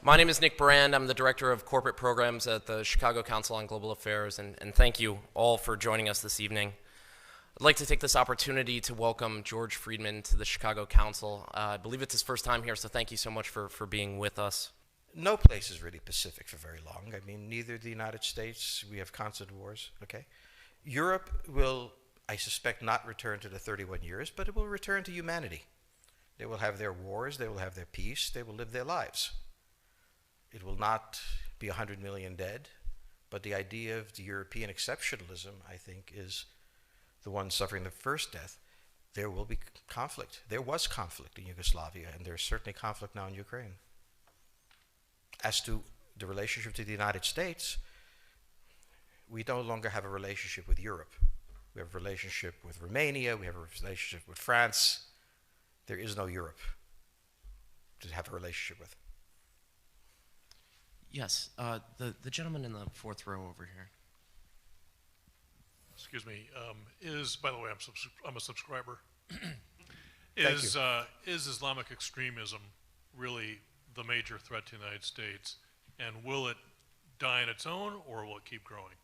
My name is Nick Brand. I'm the Director of Corporate Programs at the Chicago Council on Global Affairs, and thank you all for joining us this evening. I'd like to take this opportunity to welcome George Friedman to the Chicago Council. I believe it's his first time here, so thank you so much for being with us. No place is really pacific for very long. I mean, neither the United States, we have constant wars, okay? Europe will, I suspect, not return to the 31 years, but it will return to humanity. They will have their wars, they will have their peace, they will live their lives. It will not be 100 million dead, but the idea of the European exceptionalism, I think, is the one suffering the first death. There will be conflict. There was conflict in Yugoslavia, and there's certainly conflict now in Ukraine. As to the relationship to the United States, we no longer have a relationship with Europe. We have a relationship with Romania, we have a relationship with France. There is no Europe to have a relationship with. Yes, the gentleman in the fourth row over here. Excuse me. By the way, I'm a subscriber. Thank you. Is Islamic extremism really the major threat to the United States, and will it die on its own, or will it keep growing?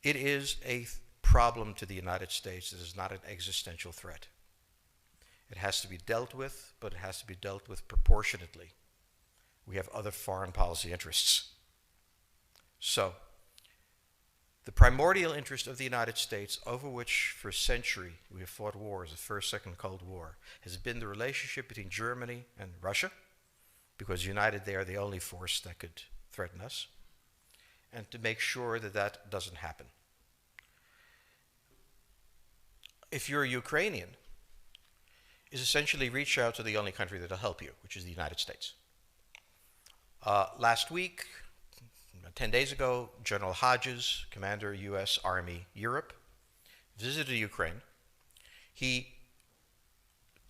It is a problem to the United States. It is not an existential threat. It has to be dealt with, but it has to be dealt with proportionately. We have other foreign policy interests. So, the primordial interest of the United States, over which for a century we have fought wars, the First, Second Cold War, has been the relationship between Germany and Russia, because united they are the only force that could threaten us, and to make sure that that doesn't happen. If you're a Ukrainian, is essentially reach out to the only country that will help you, which is the United States. Last week, 10 days ago, General Hodges, Commander U.S. Army Europe, visited Ukraine. He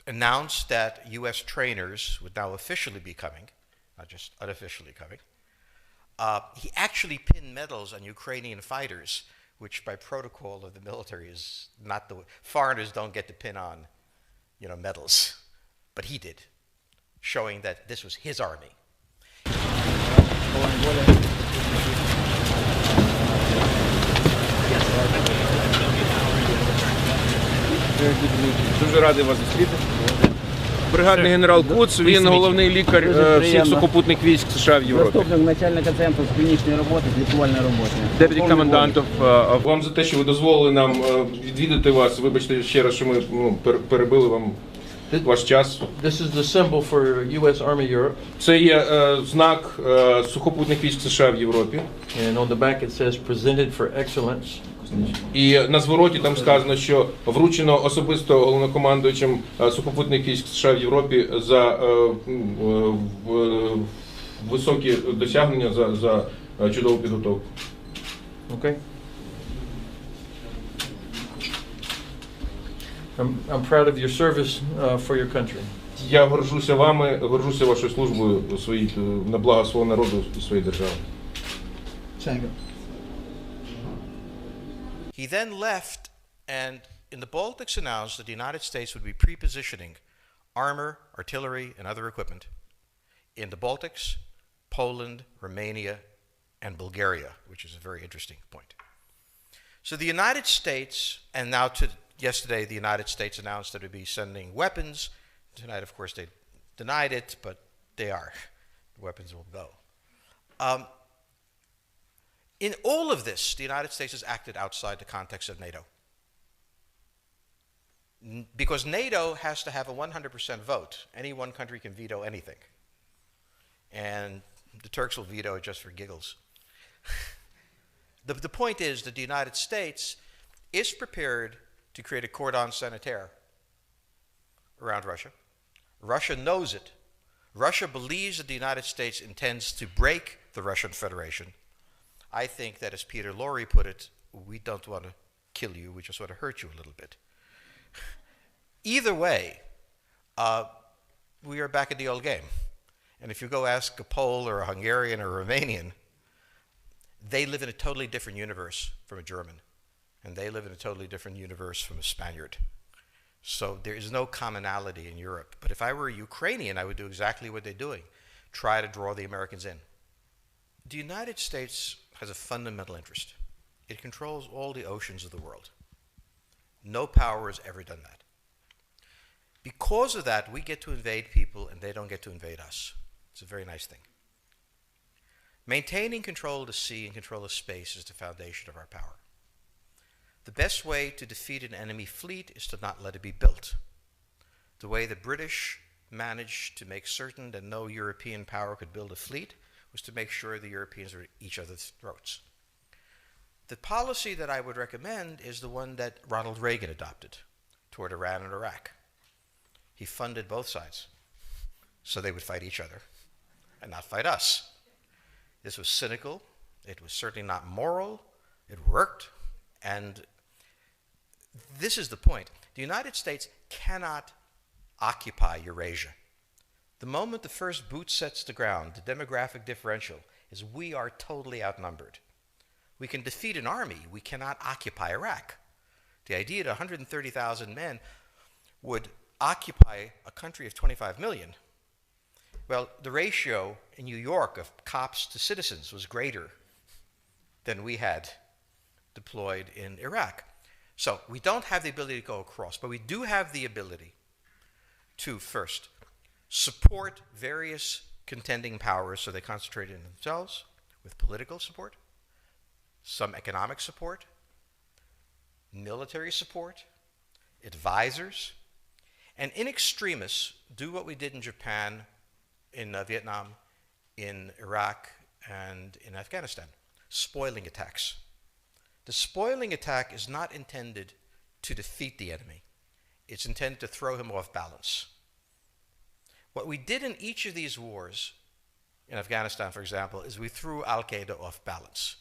announced that U.S. trainers would now officially be coming, not just unofficially coming. He actually pinned medals on Ukrainian fighters, which by protocol of the military is not the way. Foreigners don't get to pin on, medals, but he did, showing that this was his army. Дуже радий вас зустріти. Бригадний генерал Куц, він головний лікар всіх сухопутних військ США в Європі. Заступник начальника центру з клінічної роботи, з лікувальної роботи. Deputy Commandant of... Вам за те, що ви дозволили нам відвідати вас. Вибачте ще раз, що ми перебили вам ваш час. This is the symbol for U.S. Army Europe. Це є знак сухопутних військ США в Європі. And on the back it says presented for excellence. І на звороті там сказано, що вручено особисто головнокомандуючим сухопутних військ США в Європі за високі досягнення, за чудову підготовку. Okay. I'm proud of your service for your country. Я горжуся вами, горжуся вашою службою на благо свого народу і своєї держави. He then left, and in the Baltics announced that the United States would be pre-positioning armor, artillery, and other equipment in the Baltics, Poland, Romania, and Bulgaria, which is a very interesting point. So the United States, and now yesterday the United States announced that it would be sending weapons. Tonight, of course, they denied it, but they are. The weapons will go. In all of this, the United States has acted outside the context of NATO. Because NATO has to have a 100% vote. Any one country can veto anything. And the Turks will veto it just for giggles. The point is that the United States is prepared to create a cordon sanitaire around Russia. Russia knows it. Russia believes that the United States intends to break the Russian Federation. I think that, as Peter Lorre put it, we don't want to kill you, we just want to hurt you a little bit. Either way, we are back in the old game. And if you go ask a Pole or a Hungarian or a Romanian, they live in a totally different universe from a German. And they live in a totally different universe from a Spaniard. So there is no commonality in Europe. But if I were a Ukrainian, I would do exactly what they're doing. Try to draw the Americans in. The United States has a fundamental interest. It controls all the oceans of the world. No power has ever done that. Because of that, we get to invade people and they don't get to invade us. It's a very nice thing. Maintaining control of the sea and control of space is the foundation of our power. The best way to defeat an enemy fleet is to not let it be built. The way the British managed to make certain that no European power could build a fleet was to make sure the Europeans were at each other's throats. The policy that I would recommend is the one that Ronald Reagan adopted toward Iran and Iraq. He funded both sides so they would fight each other and not fight us. This was cynical. It was certainly not moral. It worked. And this is the point. The United States cannot occupy Eurasia. The moment the first boot sets the ground, the demographic differential is we are totally outnumbered. We can defeat an army. We cannot occupy Iraq. The idea that 130,000 men would occupy a country of 25 million, well, the ratio in New York of cops to citizens was greater than we had deployed in Iraq. So we don't have the ability to go across, but we do have the ability to first support various contending powers so they concentrate in themselves with political support, some economic support, military support, advisors, and in extremis do what we did in Japan, in Vietnam, in Iraq, and in Afghanistan, spoiling attacks. The spoiling attack is not intended to defeat the enemy. It's intended to throw him off balance. What we did in each of these wars, in Afghanistan, for example, is we threw Al-Qaeda off balance.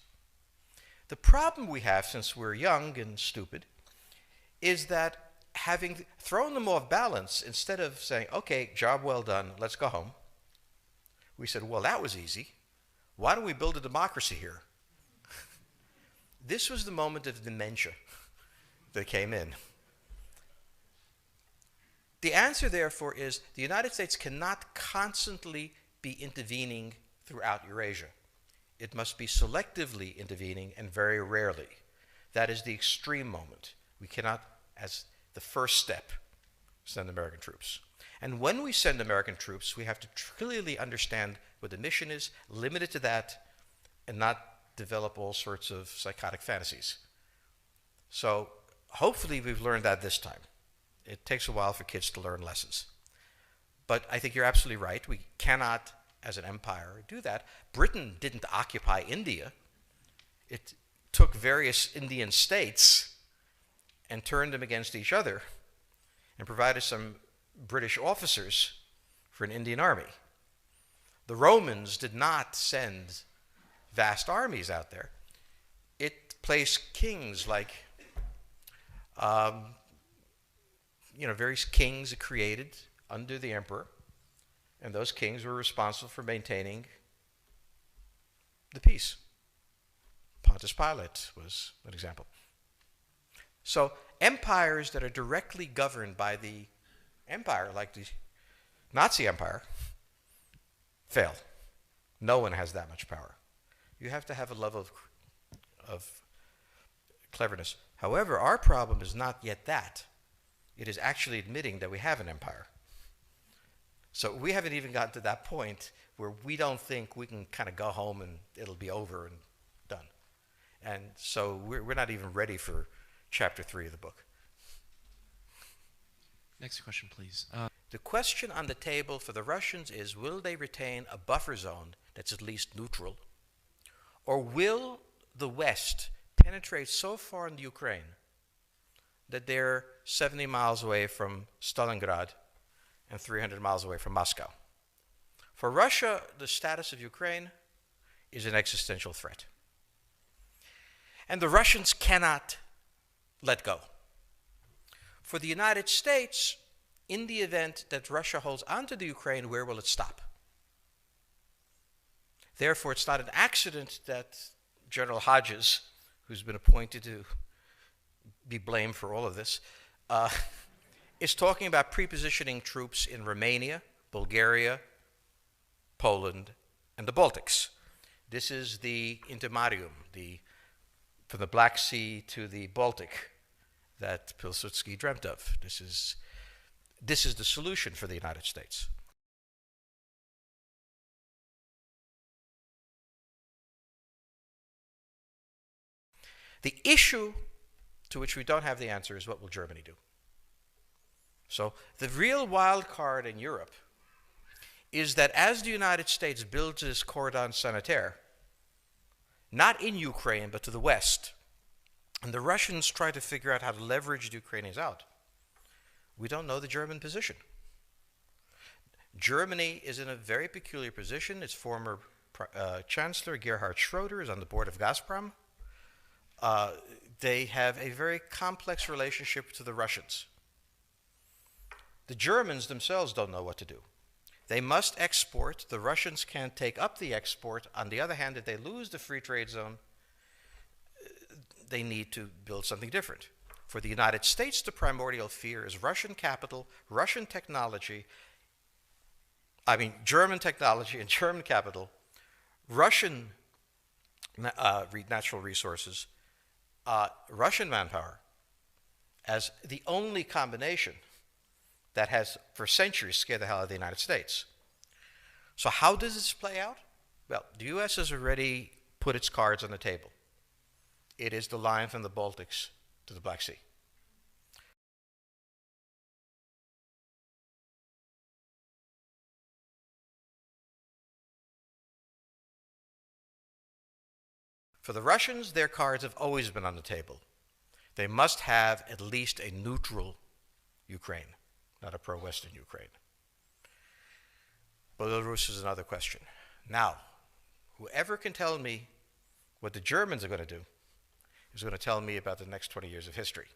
The problem we have, since we're young and stupid, is that having thrown them off balance, instead of saying, okay, job well done, let's go home, we said, well, that was easy. Why don't we build a democracy here? This was the moment of dementia that came in. The answer, therefore, is the United States cannot constantly be intervening throughout Eurasia. It must be selectively intervening and very rarely. That is the extreme moment. We cannot, as the first step, send American troops. And when we send American troops, we have to clearly understand what the mission is, limit it to that, and not develop all sorts of psychotic fantasies. So hopefully we've learned that this time. It takes a while for kids to learn lessons. But I think you're absolutely right. We cannot, as an empire, do that. Britain didn't occupy India. It took various Indian states and turned them against each other and provided some British officers for an Indian army. The Romans did not send vast armies out there. It placed kings like, various kings it created under the emperor, and those kings were responsible for maintaining the peace. Pontius Pilate was an example. So empires that are directly governed by the empire, like the Nazi Empire, fail. No one has that much power. You have to have a level of cleverness. However, our problem is not yet that. It is actually admitting that we have an empire. So we haven't even gotten to that point where we don't think we can kind of go home and it'll be over and done. And so we're not even ready for chapter 3 of the book. Next question, please. The question on the table for the Russians is, will they retain a buffer zone that's at least neutral? Or will the West penetrate so far in the Ukraine that they're 70 miles away from Stalingrad and 300 miles away from Moscow? For Russia, the status of Ukraine is an existential threat. And the Russians cannot let go. For the United States, in the event that Russia holds onto the Ukraine, where will it stop? Therefore, it's not an accident that General Hodges, who's been appointed to be blamed for all of this, is talking about pre-positioning troops in Romania, Bulgaria, Poland, and the Baltics. This is the intermarium, from the Black Sea to the Baltic, that Pilsudski dreamt of. This is the solution for the United States. The issue to which we don't have the answer is, what will Germany do? So the real wild card in Europe is that as the United States builds this cordon sanitaire, not in Ukraine, but to the west, and the Russians try to figure out how to leverage the Ukrainians out, we don't know the German position. Germany is in a very peculiar position. Its former Chancellor, Gerhard Schroeder, is on the board of Gazprom. They have a very complex relationship to the Russians. The Germans themselves don't know what to do. They must export. The Russians can't take up the export. On the other hand, if they lose the free trade zone, they need to build something different. For the United States, the primordial fear is Russian capital, Russian technology, German technology and German capital, Russian natural resources, Russian manpower, as the only combination that has for centuries scared the hell out of the United States. So how does this play out? Well, the US has already put its cards on the table. It is the line from the Baltics to the Black Sea. For the Russians, their cards have always been on the table. They must have at least a neutral Ukraine, not a pro-Western Ukraine. Belarus is another question. Now, whoever can tell me what the Germans are going to do is going to tell me about the next 20 years of history.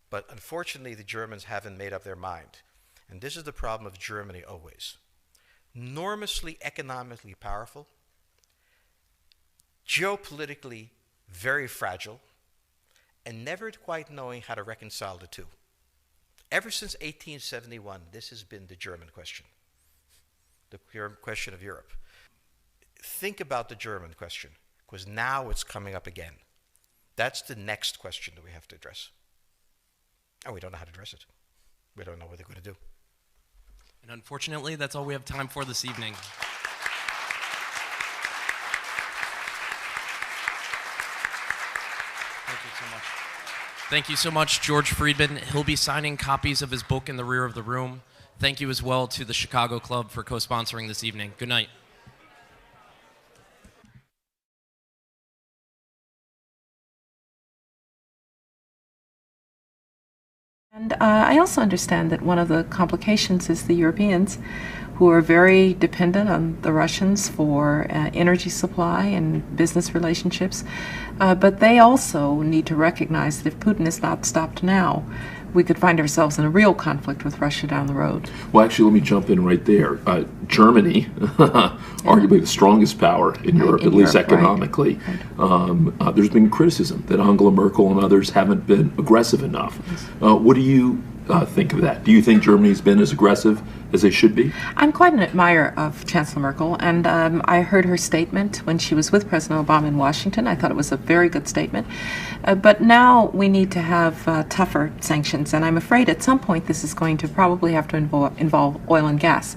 But unfortunately, the Germans haven't made up their mind. And this is the problem of Germany always. Enormously economically powerful, geopolitically very fragile, and never quite knowing how to reconcile the two. Ever since 1871, this has been the German question, the question of Europe. Think about the German question, because now it's coming up again. That's the next question that we have to address. And we don't know how to address it. We don't know what they're going to do. And unfortunately, that's all we have time for this evening. Thank you so much. Thank you so much, George Friedman. He'll be signing copies of his book in the rear of the room. Thank you as well to the Chicago Club for co-sponsoring this evening. Good night. And I also understand that one of the complications is the Europeans, who are very dependent on the Russians for energy supply and business relationships. But they also need to recognize that if Putin is not stopped now, we could find ourselves in a real conflict with Russia down the road. Well, actually, let me jump in right there. Germany, arguably the strongest power in Europe, at least economically. Right. There's been criticism that Angela Merkel and others haven't been aggressive enough. What do you think of that? Do you think Germany's been as aggressive as they should be? I'm quite an admirer of Chancellor Merkel, and I heard her statement when she was with President Obama in Washington. I thought it was a very good statement. But now we need to have tougher sanctions, and I'm afraid at some point this is going to probably have to involve oil and gas.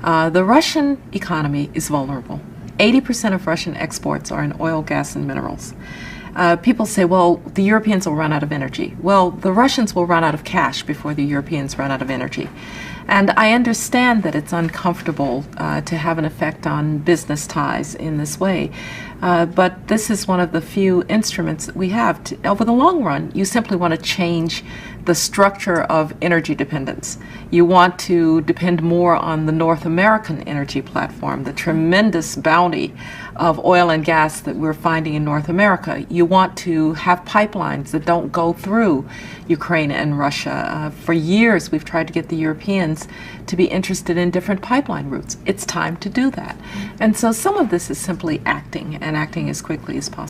The Russian economy is vulnerable. 80% of Russian exports are in oil, gas, and minerals. People say, well, the Europeans will run out of energy. Well, the Russians will run out of cash before the Europeans run out of energy. And I understand that it's uncomfortable to have an effect on business ties in this way. But this is one of the few instruments that we have. Over the long run, you simply want to change the structure of energy dependence. You want to depend more on the North American energy platform, the tremendous bounty of oil and gas that we're finding in North America. You want to have pipelines that don't go through Ukraine and Russia. For years, we've tried to get the Europeans to be interested in different pipeline routes. It's time to do that. And so some of this is simply acting, and acting as quickly as possible.